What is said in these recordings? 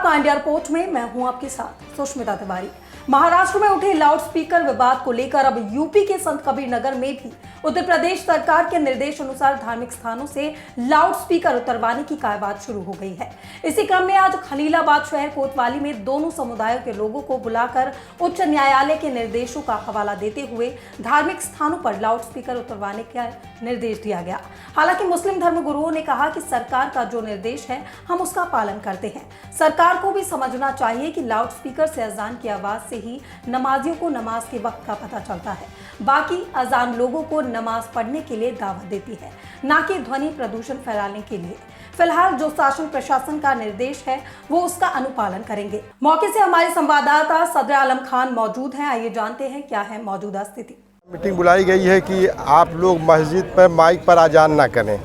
आपका India report में मैं हूं आपके साथ सुष्मिता तिवारी। महाराष्ट्र में उठे लाउडस्पीकर विवाद को लेकर अब यूपी के संत कबीर नगर में भी उत्तर प्रदेश सरकार के निर्देश अनुसार धार्मिक स्थानों से लाउडस्पीकर उतरवाने की कार्यवाही शुरू हो गई है। इसी क्रम में आज खलीलाबाद शहर कोतवाली में दोनों समुदायों के लोगों को बुलाकर उच्च न्यायालय के निर्देशों का हवाला देते हुए धार्मिक स्थानों पर लाउडस्पीकर उतरवाने का निर्देश दिया गया। हालांकि मुस्लिम धर्म गुरुओं ने कहा कि सरकार का जो निर्देश है हम उसका पालन करते हैं। सरकार को भी समझना चाहिए कि लाउडस्पीकर से अजान की आवाज से ही नमाजियों को नमाज के वक्त का पता चलता है, बाकी अजान लोगों को नमाज पढ़ने के लिए दावत देती है, ना कि ध्वनि प्रदूषण फैलाने के लिए। फिलहाल जो शासन प्रशासन का निर्देश है वो उसका अनुपालन करेंगे। मौके से हमारे संवाददाता सदर आलम खान मौजूद हैं। आइए जानते हैं क्या है मौजूदा स्थिति। मीटिंग बुलाई गई है कि आप लोग मस्जिद पर माइक पर अजान ना करें।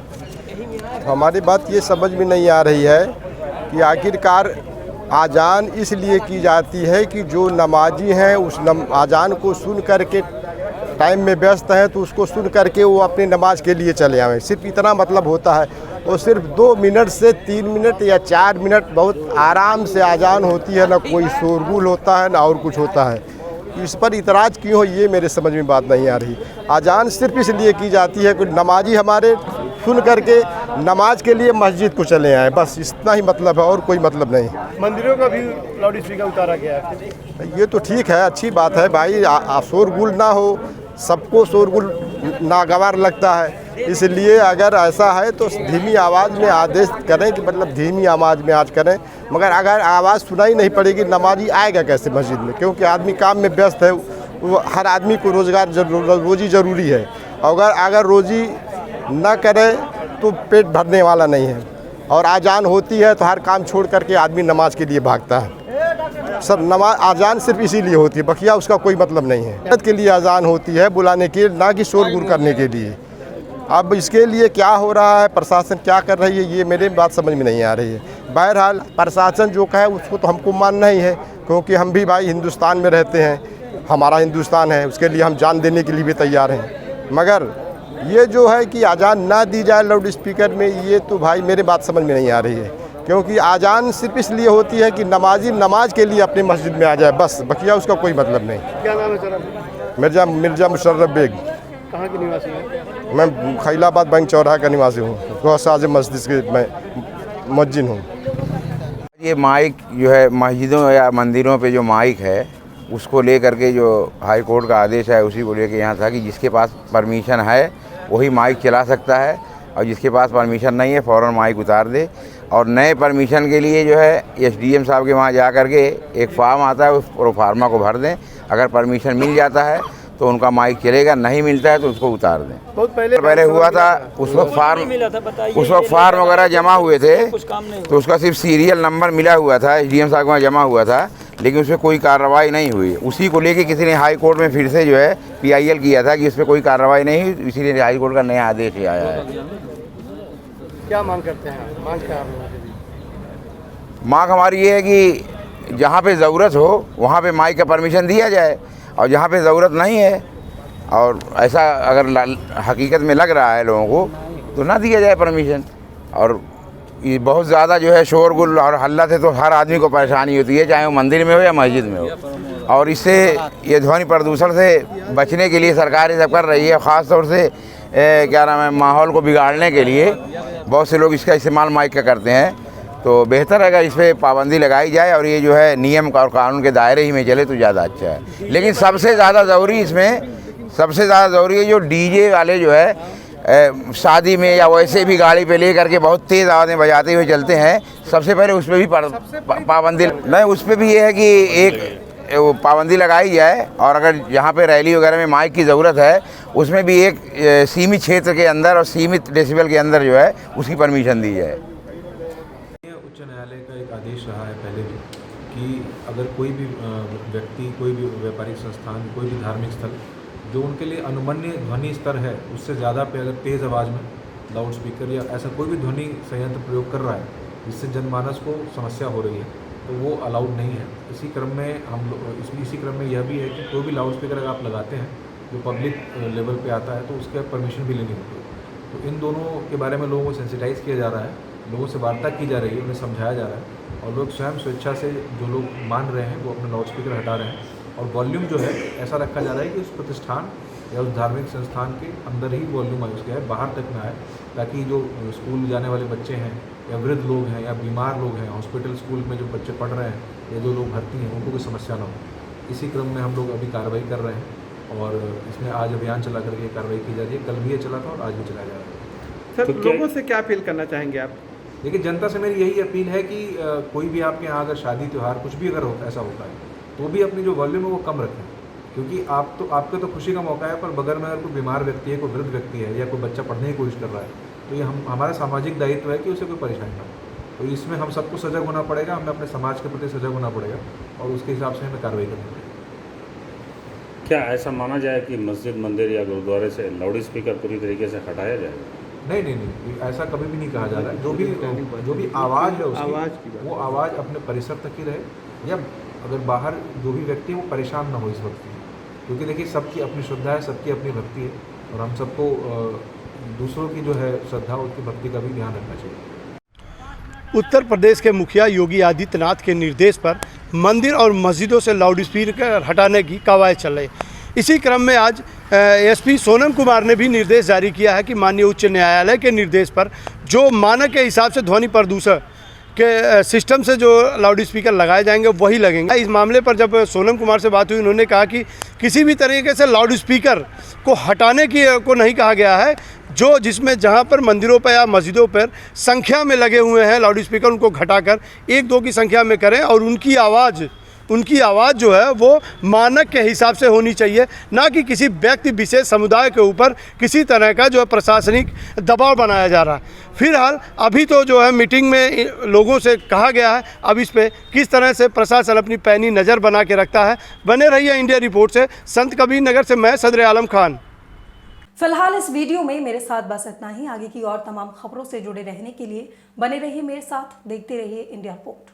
हमारी बात ये समझ में नहीं आ रही है कि आखिरकार अजान इसलिए की जाती है कि जो नमाजी हैं उस अजान को सुन करके टाइम में व्यस्त हैं तो उसको सुन करके वो अपनी नमाज के लिए चले आएँ। सिर्फ इतना मतलब होता है। और सिर्फ 2 मिनट से 3 मिनट या 4 मिनट बहुत आराम से अजान होती है, ना कोई शोरगुल होता है ना और कुछ होता है। इस पर इतराज़ क्यों हो ये मेरे समझ में बात नहीं आ रही। अजान सिर्फ इसलिए की जाती है कि नमाजी हमारे सुन करके नमाज के लिए मस्जिद को चले आए, बस इतना ही मतलब है और कोई मतलब नहीं। मंदिरों का भी लाउड स्पीकर उतारा गया है। ये तो ठीक है, अच्छी बात है भाई। शोरगुल ना हो, सबको शोरगुल नागवार लगता है, इसलिए अगर ऐसा है तो धीमी आवाज़ में आदेश करें कि मतलब धीमी आवाज़ में आज करें। मगर अगर आवाज़ सुनाई नहीं पड़ेगी नमाजी आएगा कैसे मस्जिद में? क्योंकि आदमी काम में व्यस्त है। वो हर आदमी को रोज़ी ज़रूरी है। अगर रोज़ी न करे तो पेट भरने वाला नहीं है। और अजान होती है तो हर काम छोड़ करके आदमी नमाज के लिए भागता है। सब नमाज अजान सिर्फ इसीलिए होती है, बकिया उसका कोई मतलब नहीं है। इबादत के लिए अजान होती है, बुलाने के लिए, ना कि शोरगुल करने के लिए। अब इसके लिए क्या हो रहा है, प्रशासन क्या कर रही है, ये मेरे बात समझ में नहीं आ रही है। बहरहाल प्रशासन जो कहे उसको तो हमको मानना ही है, क्योंकि हम भी भाई हिंदुस्तान में रहते हैं, हमारा हिंदुस्तान है, उसके लिए हम जान देने के लिए भी तैयार हैं। मगर ये जो है कि अजान ना दी जाए लाउड स्पीकर में, ये तो भाई मेरे बात समझ में नहीं आ रही है। क्योंकि अजान सिर्फ इसलिए होती है कि नमाजी नमाज के लिए अपनी मस्जिद में आ जाए, बस, बकिया उसका कोई मतलब नहीं। क्या नाम है सर? मिर्जा मुशर्रफ बेग। कहाँ के निवासी हैं? मैं खलीलाबाद बैंक चौराहा का निवासी हूँ। गौस आज़म मस्जिद के मैं मुअज्जिन हूँ। ये माइक जो है मस्जिदों या मंदिरों पे जो माइक है उसको लेकर के जो हाई कोर्ट का आदेश है उसी को लेकर यहाँ था कि जिसके पास परमिशन है वही माइक चला सकता है, और जिसके पास परमिशन नहीं है फ़ौरन माइक उतार दे। और नए परमिशन के लिए जो है एसडीएम साहब के वहाँ जा कर के एक फॉर्म आता है, उस प्रोफार्मा को भर दें। अगर परमिशन मिल जाता है तो उनका माइक चलेगा, नहीं मिलता है तो उसको उतार दें। बहुत पहले हुआ था, उस वक्त फार्म वगैरह जमा हुए थे तो उसका सिर्फ सीरियल नंबर मिला हुआ था, एसडीएम साहब के वहाँ जमा हुआ था, लेकिन उस पर कोई कार्रवाई नहीं हुई। उसी को लेके किसी ने हाई कोर्ट में फिर से जो है पीआईएल किया था कि इस पर कोई कार्रवाई नहीं हुई, इसीलिए हाई कोर्ट का नया आदेश आया है। क्या मांग करते हैं? मांग क्या है? मांग हमारी ये है कि जहाँ पे ज़रूरत हो वहाँ पे माइक का परमिशन दिया जाए, और जहाँ पे ज़रूरत नहीं है और ऐसा अगर हकीकत में लग रहा है लोगों को तो ना दिया जाए परमिशन। और ये बहुत ज़्यादा जो है शोरगुल और हल्ला से तो हर आदमी को परेशानी होती है, चाहे वो मंदिर में हो या मस्जिद में हो। और इससे ये ध्वनि प्रदूषण से बचने के लिए सरकार ये सब कर रही है। ख़ास तौर से क्या नाम है, माहौल को बिगाड़ने के लिए बहुत से लोग इसका इस्तेमाल माइक का करते हैं। तो बेहतर है अगर इस पर पाबंदी लगाई जाए और ये जो है नियम और कानून के दायरे ही में चले तो ज़्यादा अच्छा है। लेकिन सबसे ज़्यादा ज़रूरी है जो डीजे वाले जो है शादी में या वैसे भी गाड़ी पे ले करके बहुत तेज़ आवाज़ें बजाते हुए चलते हैं, सबसे पहले उस पर भी पाबंदी नहीं, उस पर भी ये है कि एक वो पाबंदी लगाई जाए। और अगर जहाँ पे रैली वगैरह में माइक की ज़रूरत है उसमें भी एक सीमित क्षेत्र के अंदर और सीमित डेसिबल के अंदर जो है उसकी परमिशन दी जाए। उच्च न्यायालय का एक आदेश रहा है पहले भी कि अगर कोई भी व्यक्ति, कोई भी व्यापारिक संस्थान, कोई भी धार्मिक स्थल जो उनके लिए अनुमन्य ध्वनि स्तर है उससे ज़्यादा पे अगर तेज़ आवाज़ में लाउड स्पीकर या ऐसा कोई भी ध्वनि संयंत्र प्रयोग कर रहा है जिससे जनमानस को समस्या हो रही है तो वो अलाउड नहीं है। इसी क्रम में यह भी है कि कोई भी लाउड स्पीकर अगर आप लगाते हैं जो पब्लिक लेवल पे आता है तो उसके पर्मिशन भी लेनी होती है। तो इन दोनों के बारे में लोगों को सेंसिटाइज़ किया जा रहा है लोगों से वार्ता की जा रही है, उन्हें समझाया जा रहा है और लोग स्वयं स्वेच्छा से जो लोग मान रहे हैं वो अपने लाउड स्पीकर हटा रहे हैं और वॉल्यूम जो है ऐसा रखा जा रहा है कि उस प्रतिष्ठान या उस धार्मिक संस्थान के अंदर ही वॉल्यूम आए, उसके है बाहर तक ना आए, ताकि जो स्कूल जाने वाले बच्चे हैं या वृद्ध लोग हैं या बीमार लोग हैं, हॉस्पिटल स्कूल में जो बच्चे पढ़ रहे हैं या जो लोग भर्ती हैं उनको कोई समस्या ना हो। इसी क्रम में हम लोग अभी कार्रवाई कर रहे हैं और इसमें आज अभियान चला करके कार्रवाई की जा रही है। कल भी ये चला था और आज भी चलाया जा रहा है। सर, लोगों से क्या अपील करना चाहेंगे आप? देखिए, जनता से मेरी यही अपील है कि कोई भी आपके यहाँ अगर शादी त्यौहार कुछ भी अगर होता ऐसा होता है तो भी अपनी जो वॉल्यूम है वो कम रखें, क्योंकि आपके तो खुशी का मौका है, पर बगैर में अगर कोई बीमार व्यक्ति है, कोई वृद्ध व्यक्ति है या कोई बच्चा पढ़ने की कोशिश कर रहा है तो ये हमारा सामाजिक दायित्व है कि उसे कोई परेशानी ना हो। तो इसमें हम सबको सजग होना पड़ेगा, हमें अपने समाज के प्रति सजग होना पड़ेगा और उसके हिसाब से हमें कार्रवाई करनी पड़ेगी। क्या ऐसा माना जाए कि मस्जिद, मंदिर या गुरुद्वारे से लाउड स्पीकर पूरी तरीके से हटाया जाएगा? नहीं, ऐसा कभी भी नहीं कहा जा रहा है। जो भी आवाज़ है उसकी वो आवाज़ अपने परिसर तक ही रहे, या अगर बाहर जो भी व्यक्ति है वो परेशान ना हो इस वक्त, क्योंकि देखिए सबकी अपनी श्रद्धा है, सबकी अपनी भक्ति है और हम सबको दूसरों की जो है श्रद्धा उसकी भक्ति का भी ध्यान रखना चाहिए। उत्तर प्रदेश के मुखिया योगी आदित्यनाथ के निर्देश पर मंदिर और मस्जिदों से लाउड स्पीकर हटाने की कवायद चल रही। इसी क्रम में आज एसपी सोनम कुमार ने भी निर्देश जारी किया है कि माननीय उच्च न्यायालय के निर्देश पर जो मानक के हिसाब से ध्वनि प्रदूषण के सिस्टम से जो लाउड स्पीकर लगाए जाएंगे वही लगेंगे। इस मामले पर जब सोनम कुमार से बात हुई, उन्होंने कहा कि किसी भी तरीके से लाउड स्पीकर को हटाने को नहीं कहा गया है। जो जिसमें जहां पर मंदिरों पर या मस्जिदों पर संख्या में लगे हुए हैं लाउड स्पीकर, उनको घटाकर 1-2 की संख्या में करें और उनकी आवाज़ जो है वो मानक के हिसाब से होनी चाहिए, ना कि किसी व्यक्ति विशेष समुदाय के ऊपर किसी तरह का जो है प्रशासनिक दबाव बनाया जा रहा है। फिलहाल अभी तो जो है मीटिंग में लोगों से कहा गया है, अब इस पे किस तरह से प्रशासन अपनी पैनी नज़र बना के रखता है। बने रहिए इंडिया रिपोर्ट से। संत कबीर नगर से मैं सदर आलम खान। फिलहाल इस वीडियो में मेरे साथ बस इतना ही। आगे की और तमाम खबरों से जुड़े रहने के लिए बने रहिए मेरे साथ, देखते रहिए इंडिया रिपोर्ट।